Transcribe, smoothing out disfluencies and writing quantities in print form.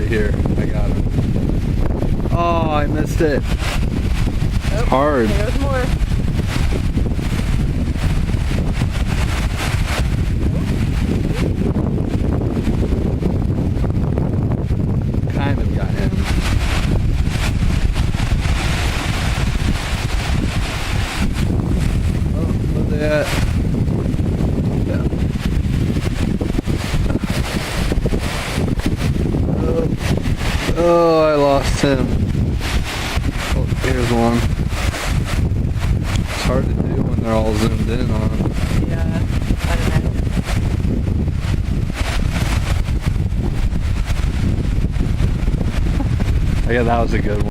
right here. I got him. Oh, I missed it. It's hard. There's more. Kind of got him. Oh, where's they at? Yeah. Oh, I lost him. Oh, here's one. It's hard to do when they're all zoomed in on them. Yeah, I don't know. Yeah, that was a good one.